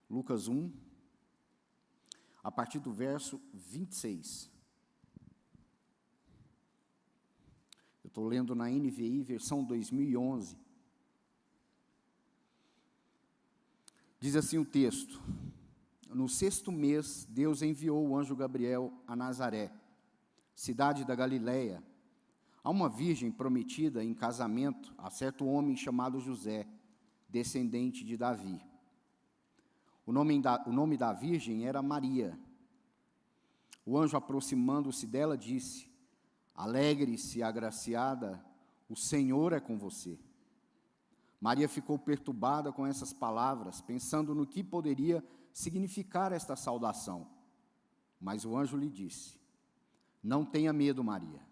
Lucas 1, a partir do verso 26. Eu estou lendo na NVI, versão 2011. Diz assim o texto: no 6º mês, Deus enviou o anjo Gabriel a Nazaré, cidade da Galileia, a uma virgem prometida em casamento a certo homem chamado José, descendente de Davi. O nome da virgem era Maria. O anjo, aproximando-se dela, disse: alegre-se, agraciada, o Senhor é com você. Maria ficou perturbada com essas palavras, pensando no que poderia significar esta saudação. Mas o anjo lhe disse: não tenha medo, Maria.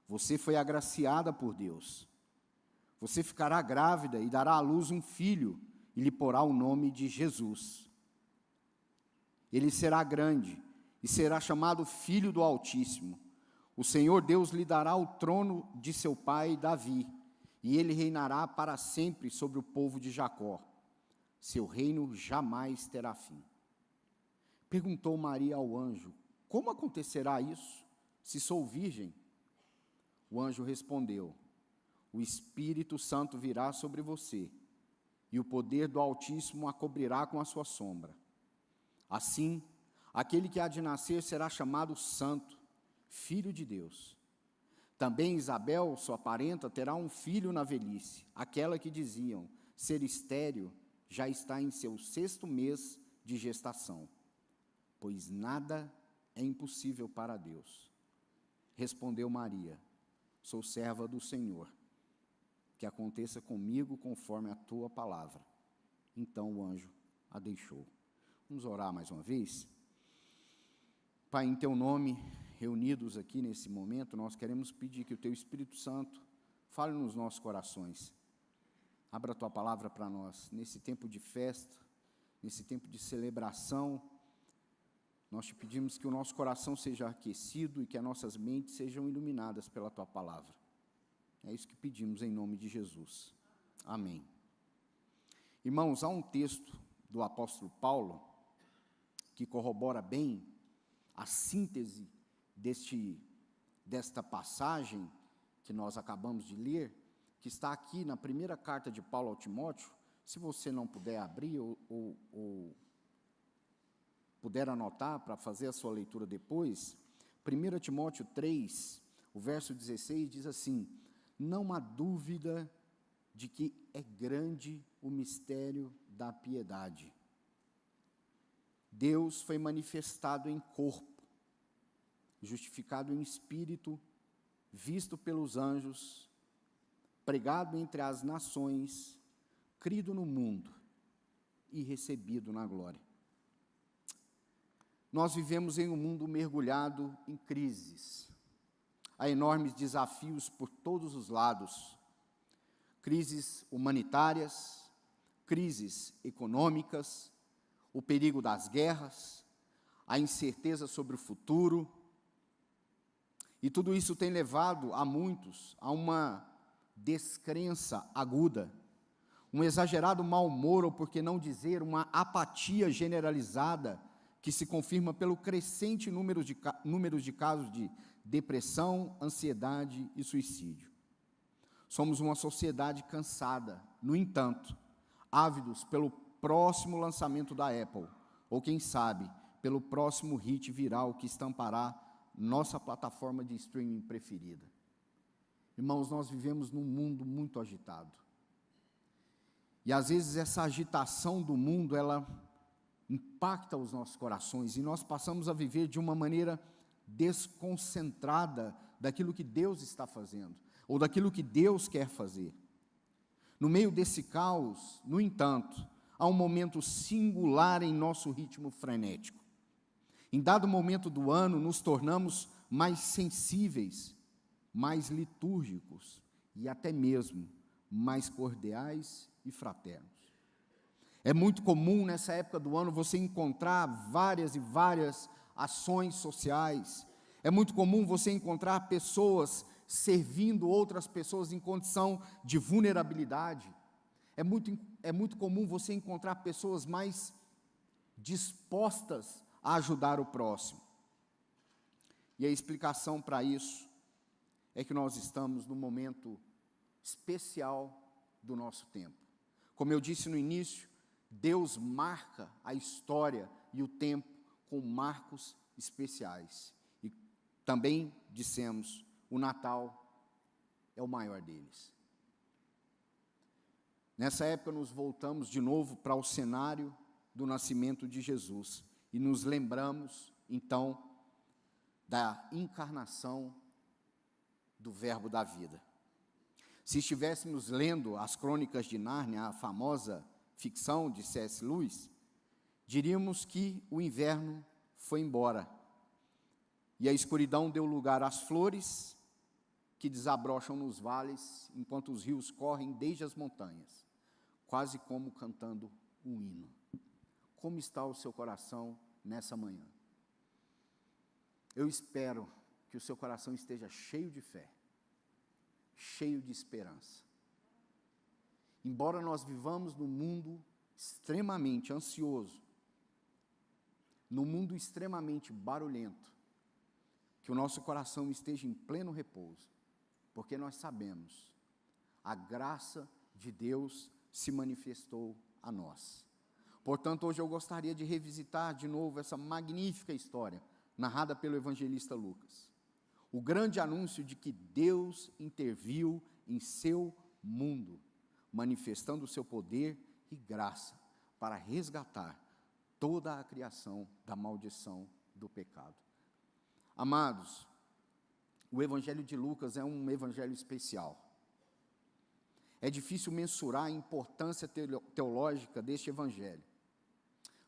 Você foi agraciada por Deus. Você ficará grávida e dará à luz um filho, e lhe porá o nome de Jesus. Ele será grande e será chamado Filho do Altíssimo. O Senhor Deus lhe dará o trono de seu pai Davi, e ele reinará para sempre sobre o povo de Jacó. Seu reino jamais terá fim. Perguntou Maria ao anjo: como acontecerá isso, se sou virgem? O anjo respondeu: o Espírito Santo virá sobre você, e o poder do Altíssimo a cobrirá com a sua sombra. Assim, aquele que há de nascer será chamado Santo, Filho de Deus. Também Isabel, sua parenta, terá um filho na velhice. Aquela que diziam ser estéril já está em seu 6º mês de gestação, pois nada é impossível para Deus. Respondeu Maria: sou serva do Senhor, que aconteça comigo conforme a tua palavra. Então o anjo a deixou. Vamos orar mais uma vez? Pai, em teu nome, reunidos aqui nesse momento, nós queremos pedir que o teu Espírito Santo fale nos nossos corações. Abra a tua palavra para nós. Nesse tempo de festa, nesse tempo de celebração, nós te pedimos que o nosso coração seja aquecido e que as nossas mentes sejam iluminadas pela tua palavra. É isso que pedimos em nome de Jesus. Amém. Irmãos, há um texto do apóstolo Paulo que corrobora bem a síntese desta passagem que nós acabamos de ler, que está aqui na primeira carta de Paulo ao Timóteo. Se você não puder abrir ou puder anotar para fazer a sua leitura depois, 1 Timóteo 3, o verso 16 diz assim: não há dúvida de que é grande o mistério da piedade. Deus foi manifestado em corpo, justificado em espírito, visto pelos anjos, pregado entre as nações, crido no mundo e recebido na glória. Nós vivemos em um mundo mergulhado em crises. Há enormes desafios por todos os lados. Crises humanitárias, crises econômicas, o perigo das guerras, a incerteza sobre o futuro. E tudo isso tem levado a muitos a uma descrença aguda, um exagerado mau humor, ou por que não dizer, uma apatia generalizada, que se confirma pelo crescente número de casos de depressão, ansiedade e suicídio. Somos uma sociedade cansada, no entanto, ávidos pelo próximo lançamento da Apple, ou quem sabe, pelo próximo hit viral que estampará nossa plataforma de streaming preferida. Irmãos, nós vivemos num mundo muito agitado. E às vezes essa agitação do mundo, ela impacta os nossos corações, e nós passamos a viver de uma maneira desconcentrada daquilo que Deus está fazendo, ou daquilo que Deus quer fazer. No meio desse caos, no entanto, há um momento singular em nosso ritmo frenético. Em dado momento do ano, nos tornamos mais sensíveis, mais litúrgicos e até mesmo mais cordiais e fraternos. É muito comum nessa época do ano você encontrar várias e várias ações sociais. É muito comum você encontrar pessoas servindo outras pessoas em condição de vulnerabilidade. É muito comum você encontrar pessoas mais dispostas a ajudar o próximo. E a explicação para isso é que nós estamos num momento especial do nosso tempo. Como eu disse no início, Deus marca a história e o tempo com marcos especiais. E também dissemos, o Natal é o maior deles. Nessa época nos voltamos de novo para o cenário do nascimento de Jesus e nos lembramos, então, da encarnação do Verbo da vida. Se estivéssemos lendo as Crônicas de Nárnia, a famosa ficção de C.S. Lewis, diríamos que o inverno foi embora e a escuridão deu lugar às flores que desabrocham nos vales, enquanto os rios correm desde as montanhas, quase como cantando um hino. Como está o seu coração nessa manhã? Eu espero que o seu coração esteja cheio de fé, cheio de esperança. Embora nós vivamos num mundo extremamente ansioso, num mundo extremamente barulhento, que o nosso coração esteja em pleno repouso, porque nós sabemos, a graça de Deus se manifestou a nós. Portanto, hoje eu gostaria de revisitar de novo essa magnífica história, narrada pelo evangelista Lucas. O grande anúncio de que Deus interviu em seu mundo, manifestando o seu poder e graça para resgatar toda a criação da maldição do pecado. Amados, o evangelho de Lucas é um evangelho especial. É difícil mensurar a importância teológica deste evangelho.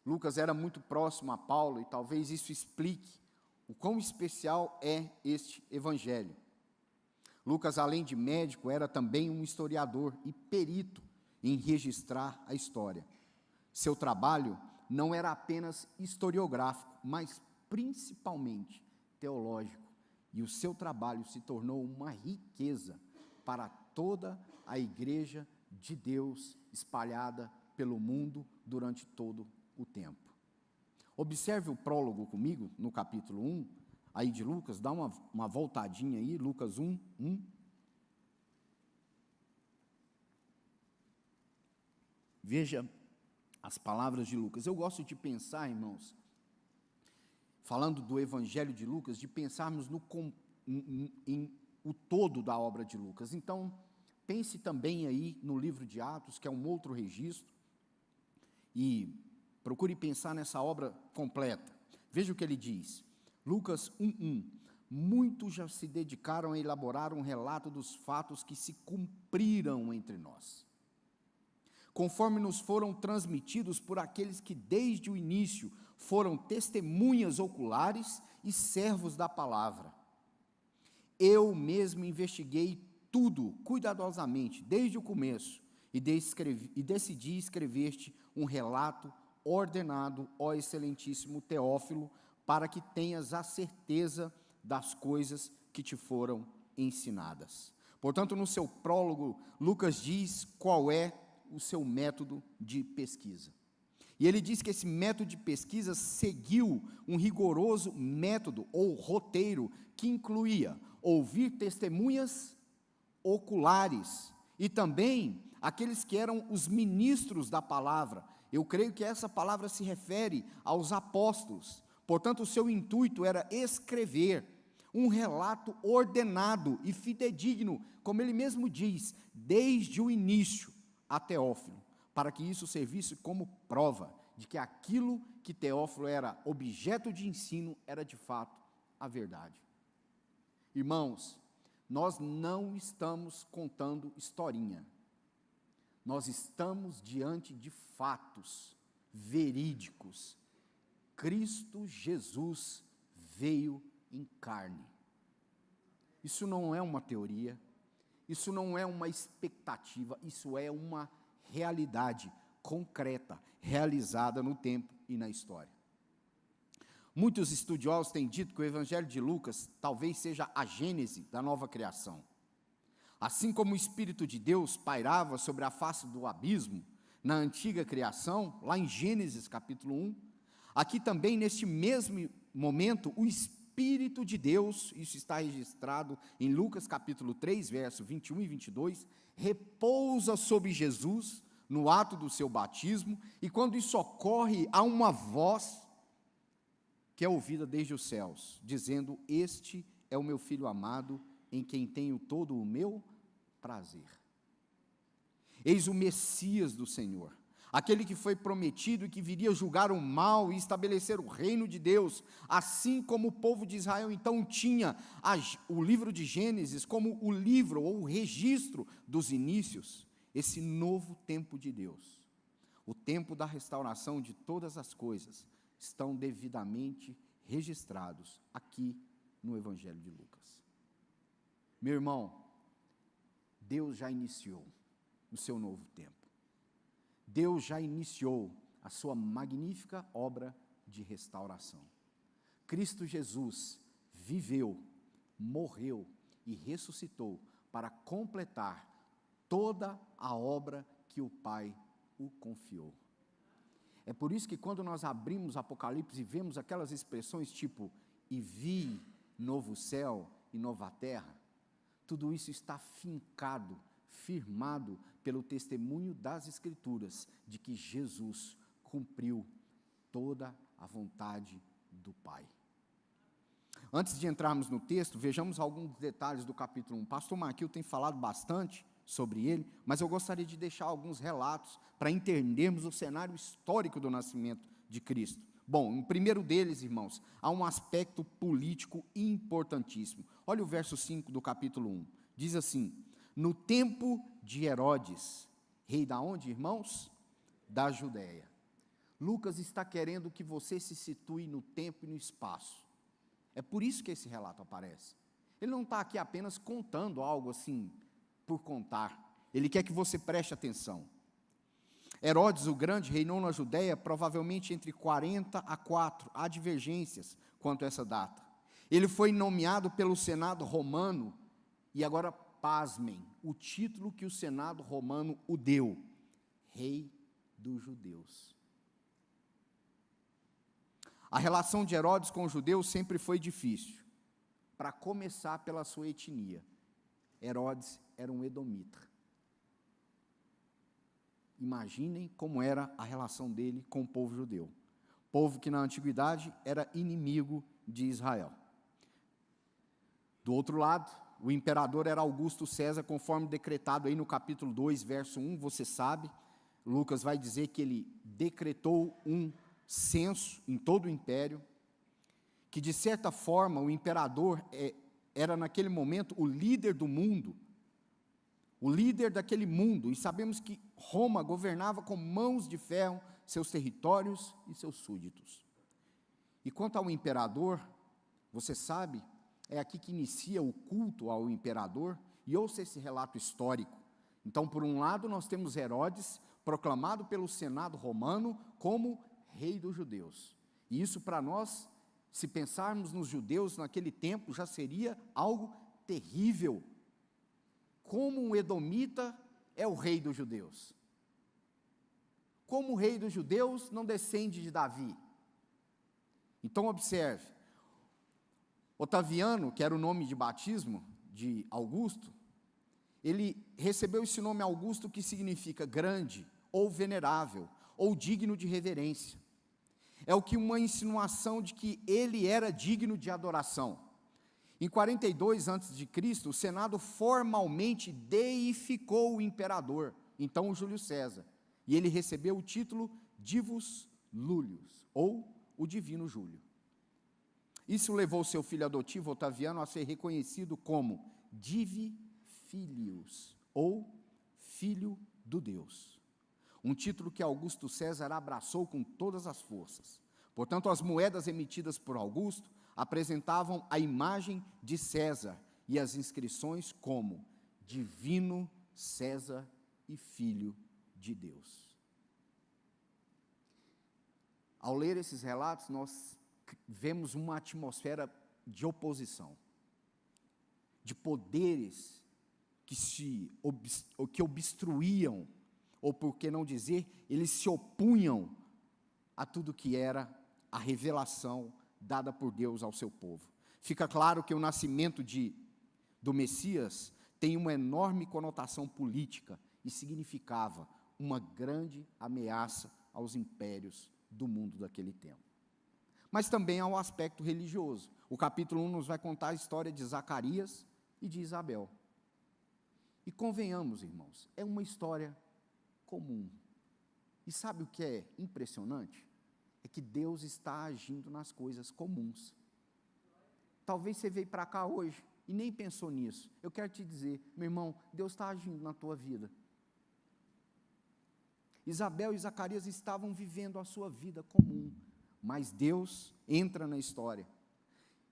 Lucas era muito próximo a Paulo e talvez isso explique o quão especial é este evangelho. Lucas, além de médico, era também um historiador e perito em registrar a história. Seu trabalho não era apenas historiográfico, mas principalmente teológico, e o seu trabalho se tornou uma riqueza para toda a igreja de Deus espalhada pelo mundo durante todo o tempo. Observe o prólogo comigo, no capítulo 1, aí de Lucas, dá uma voltadinha aí, Lucas 1. Veja as palavras de Lucas. Eu gosto de pensar, irmãos, falando do evangelho de Lucas, de pensarmos em o todo da obra de Lucas. Então, pense também aí no livro de Atos, que é um outro registro, e procure pensar nessa obra completa. Veja o que ele diz. Lucas 1:1. Muitos já se dedicaram a elaborar um relato dos fatos que se cumpriram entre nós, conforme nos foram transmitidos por aqueles que desde o início foram testemunhas oculares e servos da palavra. Eu mesmo investiguei tudo cuidadosamente, desde o começo, e decidi escrever-te um relato ordenado, ó excelentíssimo Teófilo, para que tenhas a certeza das coisas que te foram ensinadas. Portanto, no seu prólogo, Lucas diz qual é o seu método de pesquisa. E ele diz que esse método de pesquisa seguiu um rigoroso método ou roteiro que incluía ouvir testemunhas oculares e também aqueles que eram os ministros da palavra. Eu creio que essa palavra se refere aos apóstolos. Portanto, o seu intuito era escrever um relato ordenado e fidedigno, como ele mesmo diz, desde o início a Teófilo, para que isso servisse como prova de que aquilo que Teófilo era objeto de ensino era de fato a verdade. Irmãos, nós não estamos contando historinha. Nós estamos diante de fatos verídicos. Cristo Jesus veio em carne. Isso não é uma teoria, isso não é uma expectativa, isso é uma realidade concreta, realizada no tempo e na história. Muitos estudiosos têm dito que o Evangelho de Lucas talvez seja a gênese da nova criação. Assim como o Espírito de Deus pairava sobre a face do abismo na antiga criação, lá em Gênesis capítulo 1, Aqui também, neste mesmo momento, o Espírito de Deus, isso está registrado em Lucas capítulo 3, verso 21 e 22, repousa sobre Jesus no ato do seu batismo, e quando isso ocorre, há uma voz que é ouvida desde os céus, dizendo: este é o meu Filho amado, em quem tenho todo o meu prazer. Eis o Messias do Senhor, aquele que foi prometido e que viria julgar o mal e estabelecer o reino de Deus, assim como o povo de Israel então tinha o livro de Gênesis como o livro ou o registro dos inícios. Esse novo tempo de Deus, o tempo da restauração de todas as coisas, estão devidamente registrados aqui no Evangelho de Lucas. Meu irmão, Deus já iniciou o seu novo tempo. Deus já iniciou a sua magnífica obra de restauração. Cristo Jesus viveu, morreu e ressuscitou para completar toda a obra que o Pai o confiou. É por isso que quando nós abrimos Apocalipse e vemos aquelas expressões tipo, e vi novo céu e nova terra, tudo isso está fincado, firmado pelo testemunho das Escrituras, de que Jesus cumpriu toda a vontade do Pai. Antes de entrarmos no texto, vejamos alguns detalhes do capítulo 1. Pastor Marquil tem falado bastante sobre ele, mas eu gostaria de deixar alguns relatos para entendermos o cenário histórico do nascimento de Cristo. Bom, em primeiro deles, irmãos, há um aspecto político importantíssimo. Olha o verso 5 do capítulo 1. Diz assim: no tempo de Herodes, rei da onde, irmãos? Da Judéia. Lucas está querendo que você se situe no tempo e no espaço. É por isso que esse relato aparece. Ele não está aqui apenas contando algo assim, por contar. Ele quer que você preste atenção. Herodes o Grande reinou na Judéia provavelmente entre 40 a 4. Há divergências quanto a essa data. Ele foi nomeado pelo Senado romano, e agora, pasmem, o título que o Senado romano o deu: Rei dos Judeus. A relação de Herodes com os judeus sempre foi difícil. Para começar, pela sua etnia. Herodes era um edomita. Imaginem como era a relação dele com o povo judeu. Povo que na antiguidade era inimigo de Israel. Do outro lado, o imperador era Augusto César, conforme decretado aí no capítulo 2, verso 1, você sabe. Lucas vai dizer que ele decretou um censo em todo o império, que de certa forma o imperador era naquele momento o líder do mundo, o líder daquele mundo, e sabemos que Roma governava com mãos de ferro seus territórios e seus súditos. E quanto ao imperador, você sabe, é aqui que inicia o culto ao imperador, e ouça esse relato histórico. Então, por um lado, nós temos Herodes, proclamado pelo Senado romano como rei dos judeus. E isso para nós, se pensarmos nos judeus naquele tempo, já seria algo terrível. Como um edomita é o rei dos judeus? Como o rei dos judeus não descende de Davi? Então observe, Otaviano, que era o nome de batismo de Augusto, ele recebeu esse nome Augusto, que significa grande, ou venerável, ou digno de reverência. É o que uma insinuação de que ele era digno de adoração. Em 42 a.C., o Senado formalmente deificou o imperador, então o Júlio César, e ele recebeu o título Divus Iulius, ou o Divino Júlio. Isso levou seu filho adotivo, Otaviano, a ser reconhecido como Divi Filius, ou Filho do Deus. Um título que Augusto César abraçou com todas as forças. Portanto, as moedas emitidas por Augusto apresentavam a imagem de César e as inscrições como Divino César e Filho de Deus. Ao ler esses relatos, nós vemos uma atmosfera de oposição, de poderes que obstruíam, ou por que não dizer, eles se opunham a tudo que era a revelação dada por Deus ao seu povo. Fica claro que o nascimento do Messias tem uma enorme conotação política e significava uma grande ameaça aos impérios do mundo daquele tempo. Mas também há um aspecto religioso. O capítulo 1 nos vai contar a história de Zacarias e de Isabel. E convenhamos, irmãos, é uma história comum. E sabe o que é impressionante? É que Deus está agindo nas coisas comuns. Talvez você veio para cá hoje e nem pensou nisso. Eu quero te dizer, meu irmão, Deus está agindo na tua vida. Isabel e Zacarias estavam vivendo a sua vida comum, mas Deus entra na história.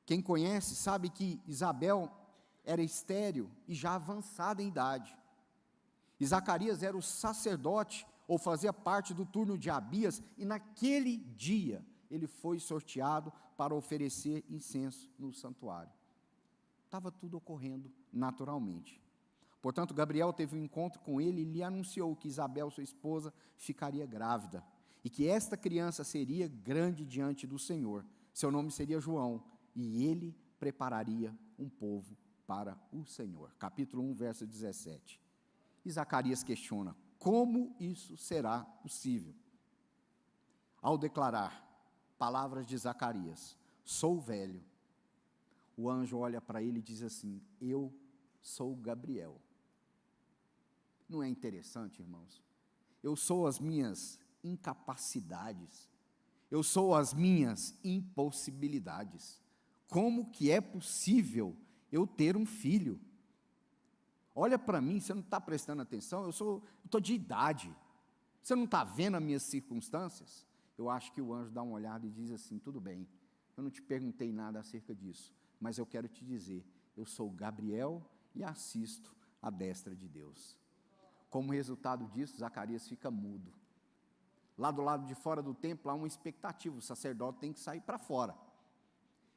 Quem conhece sabe que Isabel era estéril e já avançada em idade. E Zacarias era o sacerdote, ou fazia parte do turno de Abias, e naquele dia ele foi sorteado para oferecer incenso no santuário. Estava tudo ocorrendo naturalmente. Portanto, Gabriel teve um encontro com ele e lhe anunciou que Isabel, sua esposa, ficaria grávida, e que esta criança seria grande diante do Senhor. Seu nome seria João, e ele prepararia um povo para o Senhor. Capítulo 1, verso 17. E Zacarias questiona, como isso será possível? Ao declarar palavras de Zacarias, sou velho, o anjo olha para ele e diz assim, eu sou Gabriel. Não é interessante, irmãos? Eu sou as minhas incapacidades, eu sou as minhas impossibilidades. Como que é possível eu ter um filho? Olha para mim, você não está prestando atenção, eu estou de idade, você não está vendo as minhas circunstâncias? Eu acho que o anjo dá uma olhada e diz assim, tudo bem, eu não te perguntei nada acerca disso, mas eu quero te dizer, eu sou Gabriel e assisto à destra de Deus. Como resultado disso, Zacarias fica mudo. Lá do lado de fora do templo há uma expectativa, o sacerdote tem que sair para fora.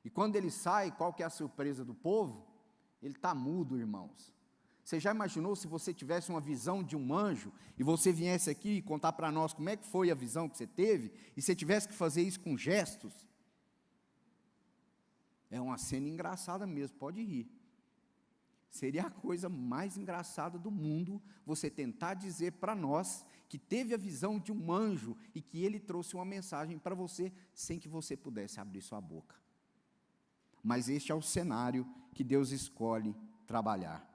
E quando ele sai, qual que é a surpresa do povo? Ele está mudo, irmãos. Você já imaginou se você tivesse uma visão de um anjo, e você viesse aqui e contar para nós como é que foi a visão que você teve, e você tivesse que fazer isso com gestos? É uma cena engraçada mesmo, pode rir. Seria a coisa mais engraçada do mundo, você tentar dizer para nós que teve a visão de um anjo, e que ele trouxe uma mensagem para você, sem que você pudesse abrir sua boca. Mas este é o cenário que Deus escolhe trabalhar.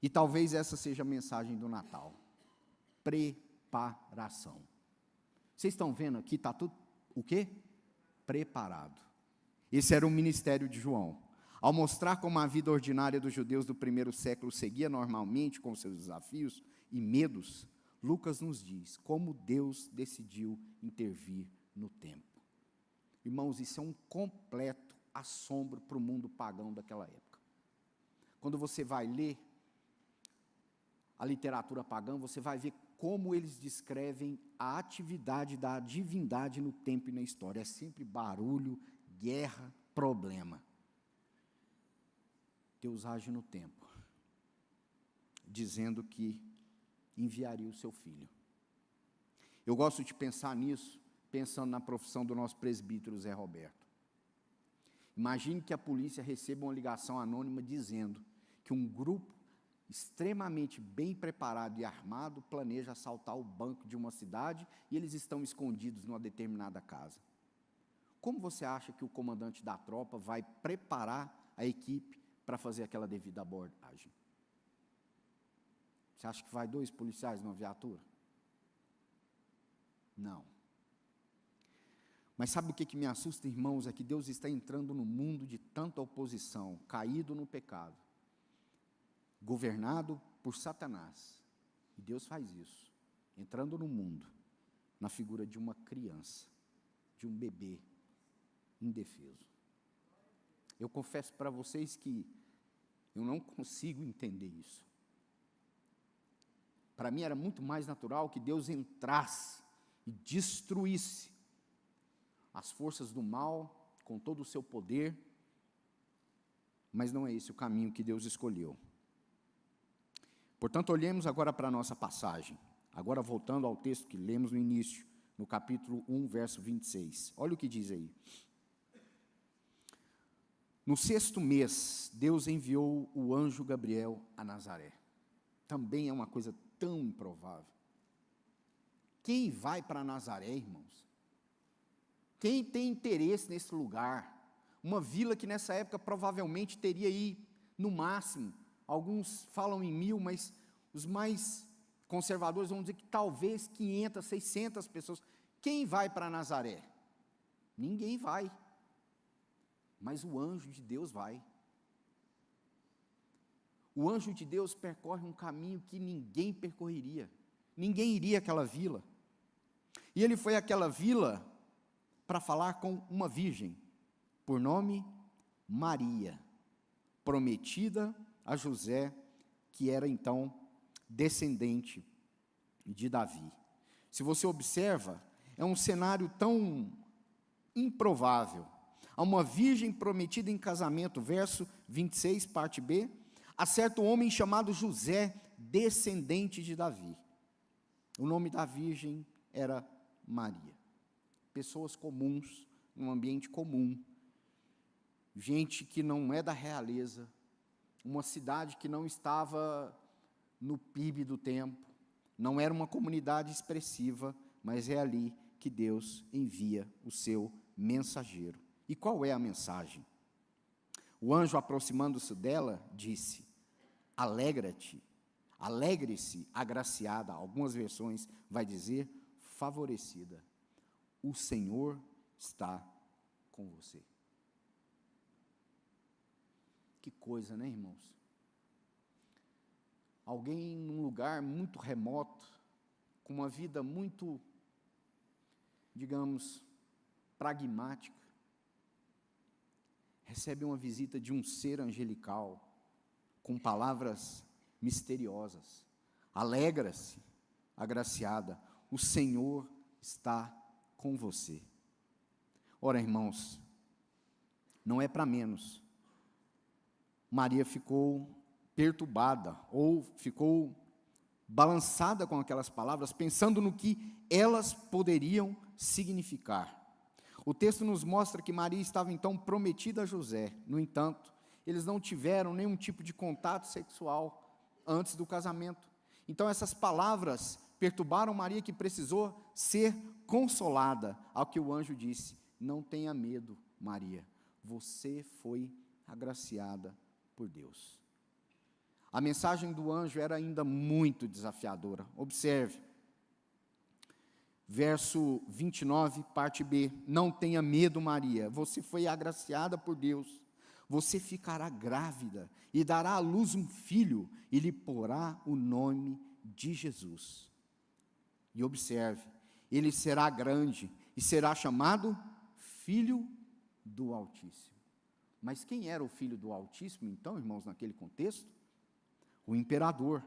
E talvez essa seja a mensagem do Natal. Preparação. Vocês estão vendo aqui, está tudo, o quê? Preparado. Esse era o ministério de João. Ao mostrar como a vida ordinária dos judeus do primeiro século seguia normalmente com seus desafios e medos, Lucas nos diz como Deus decidiu intervir no tempo. Irmãos, isso é um completo assombro para o mundo pagão daquela época. Quando você vai ler a literatura pagã, você vai ver como eles descrevem a atividade da divindade no tempo e na história. É sempre barulho, guerra, problema. Deus age no tempo, dizendo que enviaria o seu filho. Eu gosto de pensar nisso, pensando na profissão do nosso presbítero Zé Roberto. Imagine que a polícia receba uma ligação anônima dizendo que um grupo extremamente bem preparado e armado planeja assaltar o banco de uma cidade e eles estão escondidos numa determinada casa. Como você acha que o comandante da tropa vai preparar a equipe para fazer aquela devida abordagem? Você acha que vai 2 policiais numa viatura? Não. Mas sabe o que me assusta, irmãos? É que Deus está entrando no mundo de tanta oposição, caído no pecado, governado por Satanás. E Deus faz isso, entrando no mundo, na figura de uma criança, de um bebê indefeso. Eu confesso para vocês que eu não consigo entender isso. Para mim era muito mais natural que Deus entrasse e destruísse as forças do mal com todo o seu poder, mas não é esse o caminho que Deus escolheu. Portanto, olhemos agora para a nossa passagem, agora voltando ao texto que lemos no início, no capítulo 1, verso 26. Olha o que diz aí. No 6º mês, Deus enviou o anjo Gabriel a Nazaré. Também é uma coisa tão improvável. Quem vai para Nazaré, irmãos? Quem tem interesse nesse lugar? Uma vila que nessa época provavelmente teria aí, no máximo, alguns falam em 1000, mas os mais conservadores vão dizer que talvez 500, 600 pessoas. Quem vai para Nazaré? Ninguém vai. Mas o anjo de Deus vai. O anjo de Deus percorre um caminho que ninguém percorreria. Ninguém iria àquela vila. E ele foi àquela vila para falar com uma virgem, por nome Maria, prometida a José, que era então descendente de Davi. Se você observa, é um cenário tão improvável. Há uma virgem prometida em casamento, verso 26, parte B, a certo homem chamado José, descendente de Davi. O nome da virgem era Maria. Pessoas comuns, num ambiente comum, gente que não é da realeza, uma cidade que não estava no PIB do tempo, não era uma comunidade expressiva, mas é ali que Deus envia o seu mensageiro. E qual é a mensagem? O anjo, aproximando-se dela, disse: alegra-te, alegre-se, agraciada. Algumas versões vai dizer favorecida. O Senhor está com você. Que coisa, né, irmãos? Alguém num lugar muito remoto, com uma vida muito, digamos, pragmática, recebe uma visita de um ser angelical, com palavras misteriosas. Alegra-se, agraciada, o Senhor está com você. Ora, irmãos, não é para menos. Maria ficou perturbada, ou ficou balançada com aquelas palavras, pensando no que elas poderiam significar. O texto nos mostra que Maria estava então prometida a José. No entanto, eles não tiveram nenhum tipo de contato sexual antes do casamento. Então essas palavras perturbaram Maria, que precisou ser consolada, ao que o anjo disse: não tenha medo, Maria, você foi agraciada por Deus. A mensagem do anjo era ainda muito desafiadora. Observe, verso 29, parte B: não tenha medo, Maria, você foi agraciada por Deus, você ficará grávida e dará à luz um filho, e lhe porá o nome de Jesus. E observe, ele será grande e será chamado Filho do Altíssimo. Mas quem era o Filho do Altíssimo, então, irmãos, naquele contexto? O imperador.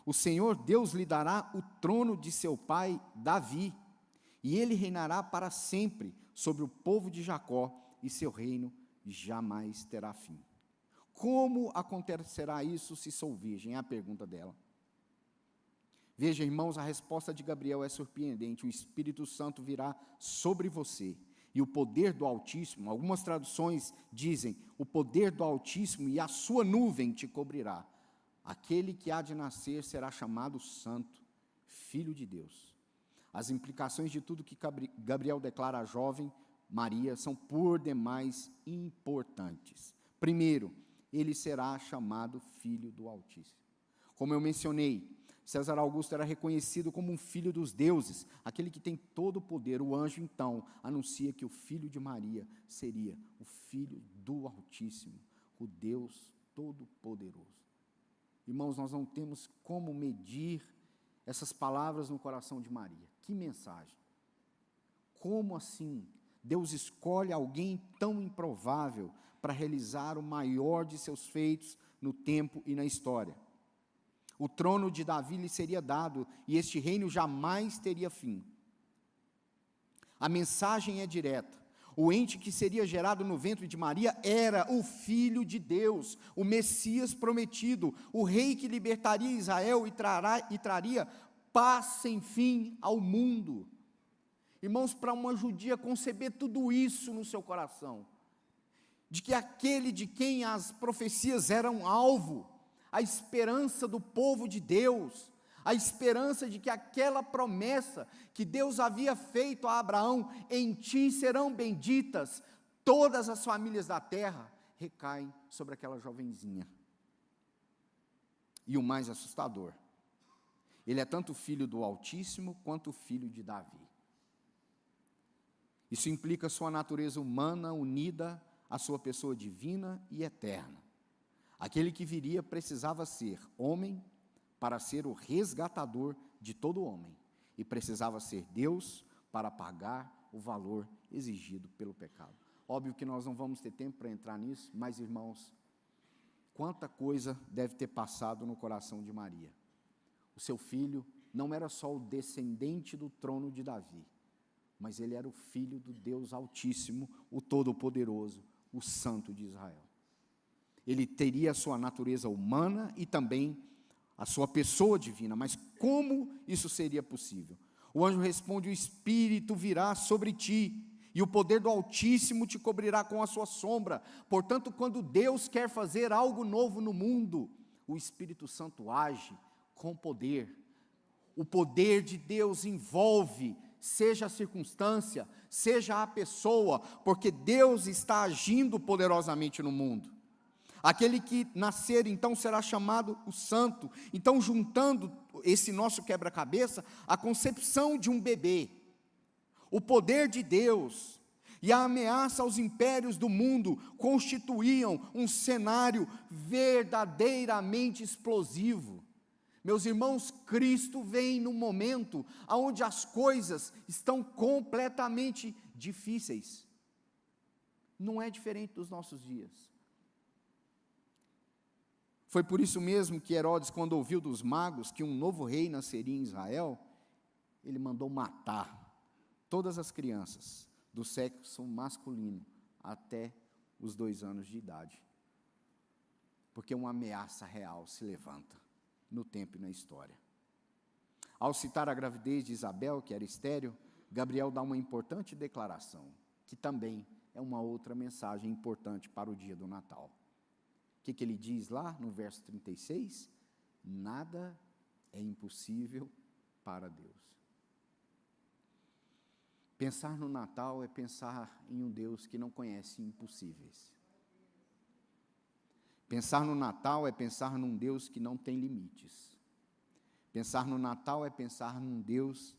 O Senhor Deus lhe dará o trono de seu pai Davi, e ele reinará para sempre sobre o povo de Jacó, e seu reino jamais terá fim. Como acontecerá isso se sou virgem? É a pergunta dela. Veja, irmãos, a resposta de Gabriel é surpreendente. O Espírito Santo virá sobre você, e o poder do Altíssimo, algumas traduções dizem, o poder do Altíssimo e a sua nuvem te cobrirá. Aquele que há de nascer será chamado Santo, Filho de Deus. As implicações de tudo que Gabriel declara à jovem Maria são por demais importantes. Primeiro, ele será chamado Filho do Altíssimo. Como eu mencionei, César Augusto era reconhecido como um filho dos deuses, aquele que tem todo o poder. O anjo, então, anuncia que o filho de Maria seria o Filho do Altíssimo, o Deus Todo-Poderoso. Irmãos, nós não temos como medir essas palavras no coração de Maria. Que mensagem! Como assim Deus escolhe alguém tão improvável para realizar o maior de seus feitos no tempo e na história? O trono de Davi lhe seria dado, e este reino jamais teria fim. A mensagem é direta. O ente que seria gerado no ventre de Maria era o Filho de Deus, o Messias prometido, o rei que libertaria Israel e traria paz sem fim ao mundo. Irmãos, para uma judia conceber tudo isso no seu coração, de que aquele de quem as profecias eram alvo, a esperança do povo de Deus, a esperança de que aquela promessa que Deus havia feito a Abraão, em ti serão benditas todas as famílias da terra, recaem sobre aquela jovenzinha. E o mais assustador, ele é tanto filho do Altíssimo, quanto filho de Davi. Isso implica sua natureza humana unida à sua pessoa divina e eterna. Aquele que viria precisava ser homem para ser o resgatador de todo homem, e precisava ser Deus para pagar o valor exigido pelo pecado. Óbvio que nós não vamos ter tempo para entrar nisso, mas irmãos, quanta coisa deve ter passado no coração de Maria. O seu filho não era só o descendente do trono de Davi, mas ele era o filho do Deus Altíssimo, o Todo-Poderoso, o Santo de Israel. Ele teria a sua natureza humana e também a sua pessoa divina, mas como isso seria possível? O anjo responde: o Espírito virá sobre ti, e o poder do Altíssimo te cobrirá com a sua sombra. Portanto, quando Deus quer fazer algo novo no mundo, o Espírito Santo age com poder. O poder de Deus envolve, seja a circunstância, seja a pessoa, porque Deus está agindo poderosamente no mundo. Aquele que nascer, então, será chamado o Santo. Então, juntando esse nosso quebra-cabeça, a concepção de um bebê, o poder de Deus e a ameaça aos impérios do mundo constituíam um cenário verdadeiramente explosivo. Meus irmãos, Cristo vem num momento onde as coisas estão completamente difíceis. Não é diferente dos nossos dias. Foi por isso mesmo que Herodes, quando ouviu dos magos que um novo rei nasceria em Israel, ele mandou matar todas as crianças do sexo masculino até os 2 anos de idade. Porque uma ameaça real se levanta no tempo e na história. Ao citar a gravidez de Isabel, que era estéril, Gabriel dá uma importante declaração, que também é uma outra mensagem importante para o dia do Natal. O que ele diz lá no verso 36? Nada é impossível para Deus. Pensar no Natal é pensar em um Deus que não conhece impossíveis. Pensar no Natal é pensar num Deus que não tem limites. Pensar no Natal é pensar num Deus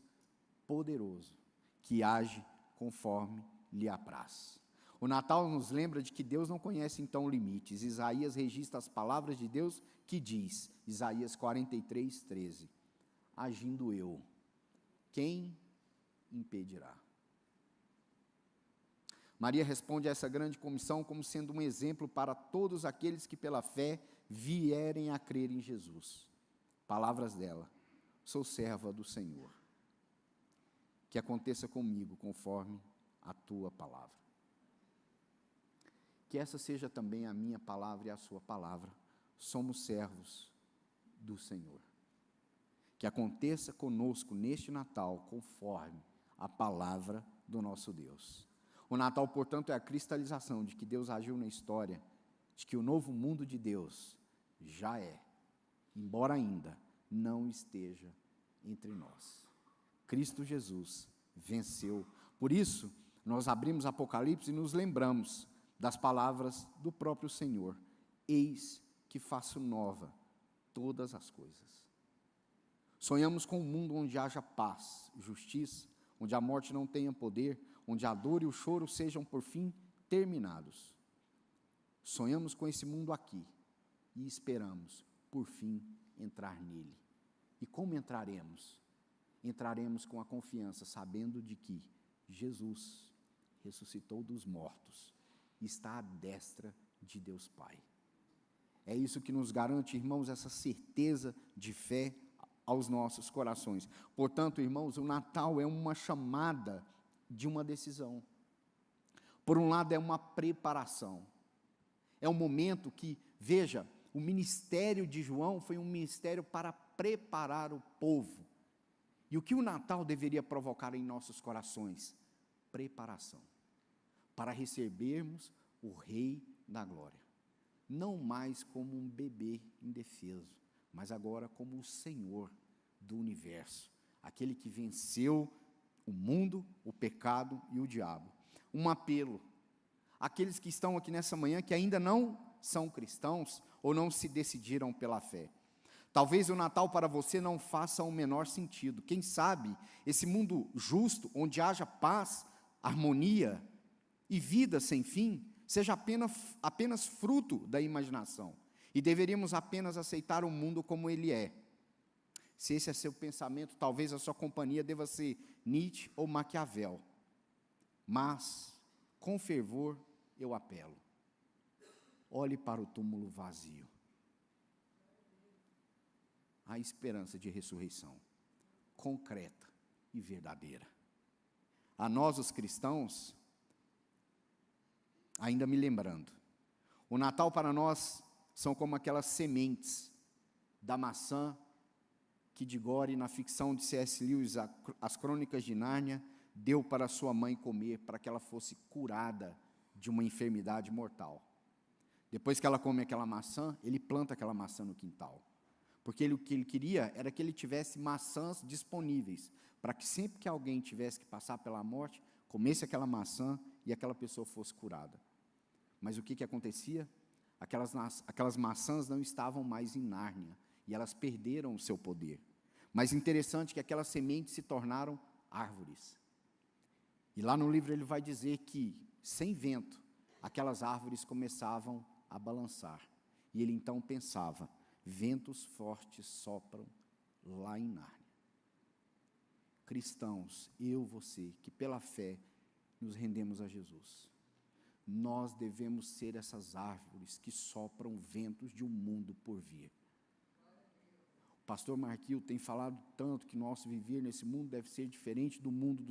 poderoso, que age conforme lhe apraz. O Natal nos lembra de que Deus não conhece então limites. Isaías registra as palavras de Deus que diz, Isaías 43, 13, agindo eu, quem impedirá? Maria responde a essa grande comissão como sendo um exemplo para todos aqueles que pela fé vierem a crer em Jesus. Palavras dela: sou serva do Senhor, que aconteça comigo conforme a tua palavra. Que essa seja também a minha palavra e a sua palavra. Somos servos do Senhor. Que aconteça conosco neste Natal conforme a palavra do nosso Deus. O Natal, portanto, é a cristalização de que Deus agiu na história, de que o novo mundo de Deus já é, embora ainda não esteja entre nós. Cristo Jesus venceu. Por isso, nós abrimos Apocalipse e nos lembramos das palavras do próprio Senhor: eis que faço nova todas as coisas. Sonhamos com um mundo onde haja paz, justiça, onde a morte não tenha poder, onde a dor e o choro sejam por fim terminados. Sonhamos com esse mundo aqui e esperamos, por fim, entrar nele. E como entraremos? Entraremos com a confiança, sabendo de que Jesus ressuscitou dos mortos, está à destra de Deus Pai. É isso que nos garante, irmãos, essa certeza de fé aos nossos corações. Portanto, irmãos, o Natal é uma chamada de uma decisão. Por um lado, é uma preparação. É um momento que, veja, o ministério de João foi um ministério para preparar o povo. E o que o Natal deveria provocar em nossos corações? Preparação, para recebermos o Rei da Glória. Não mais como um bebê indefeso, mas agora como o Senhor do universo, aquele que venceu o mundo, o pecado e o diabo. Um apelo àqueles que estão aqui nessa manhã, que ainda não são cristãos, ou não se decidiram pela fé. Talvez o Natal para você não faça o menor sentido. Quem sabe esse mundo justo, onde haja paz, harmonia e vida sem fim, seja apenas fruto da imaginação, e deveríamos apenas aceitar o mundo como ele é. Se esse é seu pensamento, talvez a sua companhia deva ser Nietzsche ou Maquiavel. Mas, com fervor, eu apelo. Olhe para o túmulo vazio. Há esperança de ressurreição, concreta e verdadeira. A nós, os cristãos, ainda me lembrando, o Natal para nós são como aquelas sementes da maçã que de Gore, na ficção de C.S. Lewis, As Crônicas de Nárnia, deu para sua mãe comer, para que ela fosse curada de uma enfermidade mortal. Depois que ela come aquela maçã, ele planta aquela maçã no quintal. Porque o que ele queria era que ele tivesse maçãs disponíveis, para que sempre que alguém tivesse que passar pela morte, comesse aquela maçã e aquela pessoa fosse curada. Mas o que acontecia? Aquelas maçãs não estavam mais em Nárnia, e elas perderam o seu poder. Mas interessante que aquelas sementes se tornaram árvores. E lá no livro ele vai dizer que, sem vento, aquelas árvores começavam a balançar. E ele então pensava, ventos fortes sopram lá em Nárnia. Cristãos, eu, você, que pela fé nos rendemos a Jesus, nós devemos ser essas árvores que sopram ventos de um mundo por vir. O pastor Marquil tem falado tanto que nosso viver nesse mundo deve ser diferente do mundo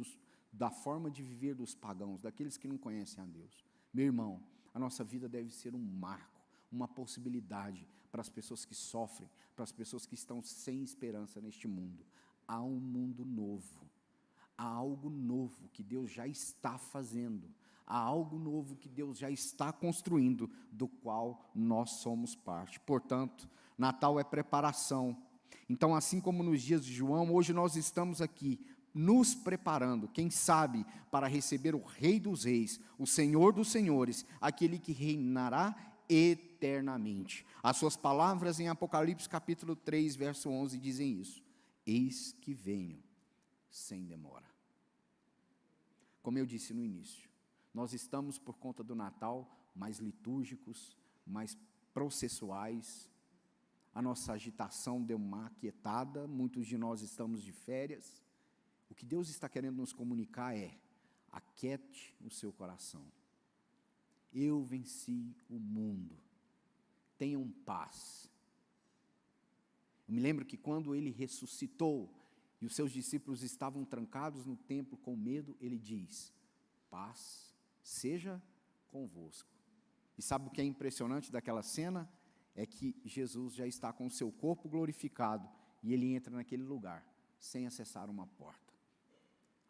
da forma de viver dos pagãos, daqueles que não conhecem a Deus. Meu irmão, a nossa vida deve ser um marco, uma possibilidade para as pessoas que sofrem, para as pessoas que estão sem esperança neste mundo. Há um mundo novo, há algo novo que Deus já está fazendo, há algo novo que Deus já está construindo, do qual nós somos parte. Portanto, Natal é preparação. Então, assim como nos dias de João, hoje nós estamos aqui nos preparando, quem sabe, para receber o Rei dos Reis, o Senhor dos Senhores, aquele que reinará eternamente. As suas palavras em Apocalipse capítulo 3, verso 11 dizem isso: eis que venho sem demora. Como eu disse no início, nós estamos por conta do Natal mais litúrgicos, mais processuais. A nossa agitação deu uma aquietada, muitos de nós estamos de férias. O que Deus está querendo nos comunicar é: aquiete o seu coração. Eu venci o mundo. Tenham paz. Eu me lembro que quando ele ressuscitou e os seus discípulos estavam trancados no templo com medo, ele diz: paz seja convosco. E sabe o que é impressionante daquela cena? É que Jesus já está com o seu corpo glorificado e ele entra naquele lugar, sem acessar uma porta.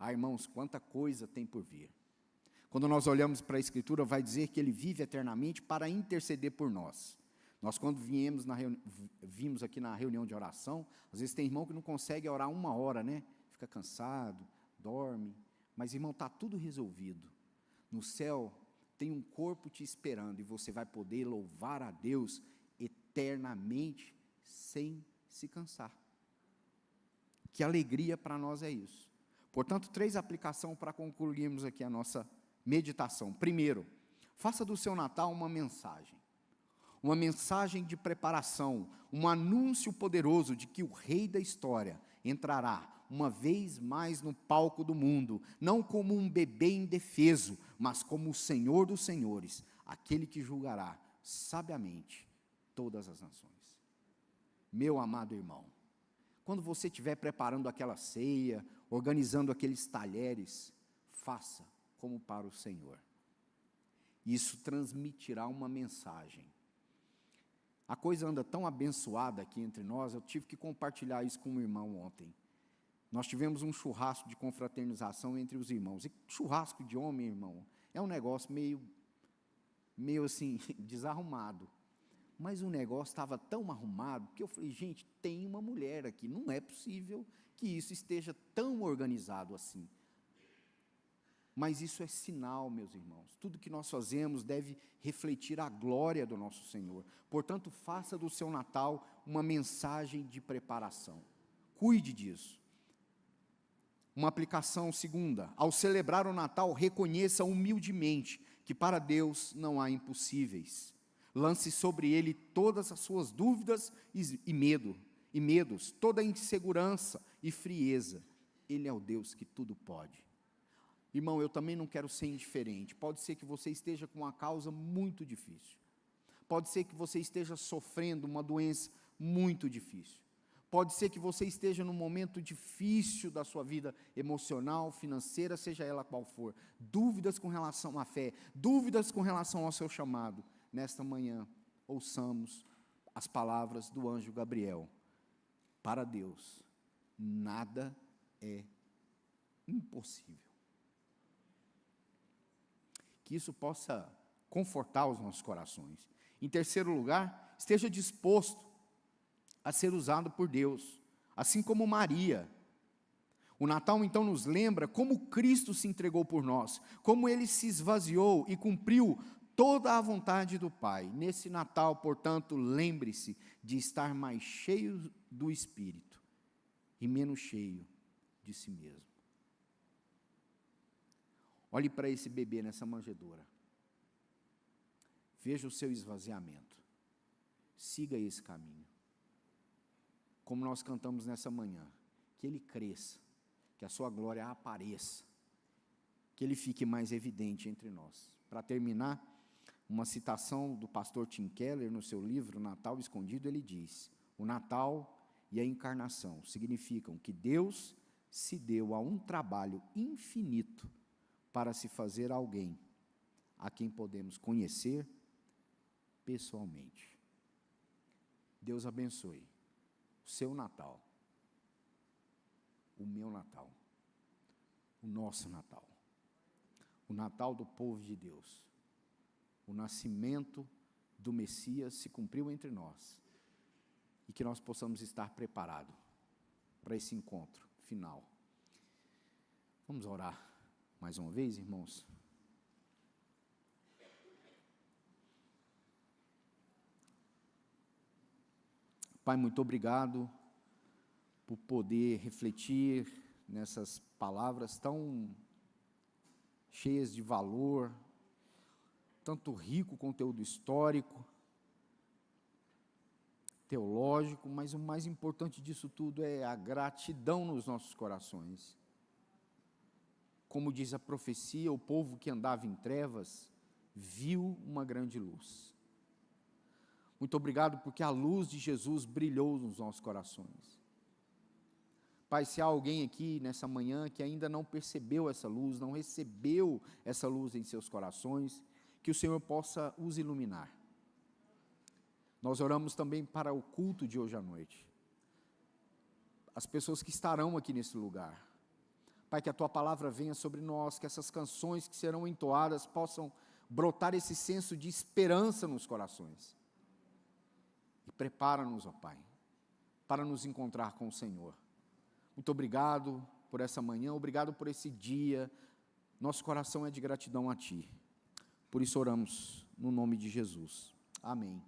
Ah, irmãos, quanta coisa tem por vir. Quando nós olhamos para a Escritura, vai dizer que ele vive eternamente para interceder por nós. Nós, quando vimos aqui na reunião de oração, às vezes tem irmão que não consegue orar 1 hora, né? Fica cansado, dorme. Mas, irmão, está tudo resolvido. No céu tem um corpo te esperando e você vai poder louvar a Deus eternamente, sem se cansar. Que alegria para nós é isso. Portanto, 3 aplicações para concluirmos aqui a nossa meditação. Primeiro, faça do seu Natal uma mensagem de preparação, um anúncio poderoso de que o Rei da história entrará uma vez mais no palco do mundo, não como um bebê indefeso, mas como o Senhor dos Senhores, aquele que julgará sabiamente todas as nações. Meu amado irmão, quando você estiver preparando aquela ceia, organizando aqueles talheres, faça como para o Senhor. Isso transmitirá uma mensagem. A coisa anda tão abençoada aqui entre nós, eu tive que compartilhar isso com um irmão ontem. Nós tivemos um churrasco de confraternização entre os irmãos. E churrasco de homem, irmão, é um negócio meio assim, desarrumado. Mas o negócio estava tão arrumado que eu falei, gente, tem uma mulher aqui. Não é possível que isso esteja tão organizado assim. Mas isso é sinal, meus irmãos. Tudo que nós fazemos deve refletir a glória do nosso Senhor. Portanto, faça do seu Natal uma mensagem de preparação. Cuide disso. Uma aplicação segunda. Ao celebrar o Natal, reconheça humildemente que para Deus não há impossíveis. Lance sobre Ele todas as suas dúvidas e medos, toda a insegurança e frieza. Ele é o Deus que tudo pode. Irmão, eu também não quero ser indiferente. Pode ser que você esteja com uma causa muito difícil. Pode ser que você esteja sofrendo uma doença muito difícil. Pode ser que você esteja num momento difícil da sua vida emocional, financeira, seja ela qual for. Dúvidas com relação à fé, dúvidas com relação ao seu chamado. Nesta manhã, ouçamos as palavras do anjo Gabriel. Para Deus, nada é impossível. Que isso possa confortar os nossos corações. Em terceiro lugar, esteja disposto a ser usado por Deus, assim como Maria. O Natal, então, nos lembra como Cristo se entregou por nós, como Ele se esvaziou e cumpriu toda a vontade do Pai. Nesse Natal, portanto, lembre-se de estar mais cheio do Espírito e menos cheio de si mesmo. Olhe para esse bebê nessa manjedoura. Veja o seu esvaziamento. Siga esse caminho. Como nós cantamos nessa manhã, que ele cresça, que a sua glória apareça, que ele fique mais evidente entre nós. Para terminar, uma citação do pastor Tim Keller no seu livro Natal Escondido, ele diz: o Natal e a encarnação significam que Deus se deu a um trabalho infinito para se fazer alguém a quem podemos conhecer pessoalmente. Deus abençoe o seu Natal, o meu Natal, o nosso Natal, o Natal do povo de Deus. O nascimento do Messias se cumpriu entre nós e que nós possamos estar preparados para esse encontro final. Vamos orar mais uma vez, irmãos? Pai, muito obrigado por poder refletir nessas palavras tão cheias de valor, tanto rico conteúdo histórico, teológico, mas o mais importante disso tudo é a gratidão nos nossos corações. Como diz a profecia, o povo que andava em trevas viu uma grande luz. Muito obrigado porque a luz de Jesus brilhou nos nossos corações. Pai, se há alguém aqui nessa manhã que ainda não percebeu essa luz, não recebeu essa luz em seus corações, que o Senhor possa os iluminar. Nós oramos também para o culto de hoje à noite. As pessoas que estarão aqui nesse lugar. Pai, que a Tua palavra venha sobre nós, que essas canções que serão entoadas possam brotar esse senso de esperança nos corações. E prepara-nos, ó Pai, para nos encontrar com o Senhor. Muito obrigado por essa manhã, obrigado por esse dia. Nosso coração é de gratidão a Ti. Por isso oramos no nome de Jesus. Amém.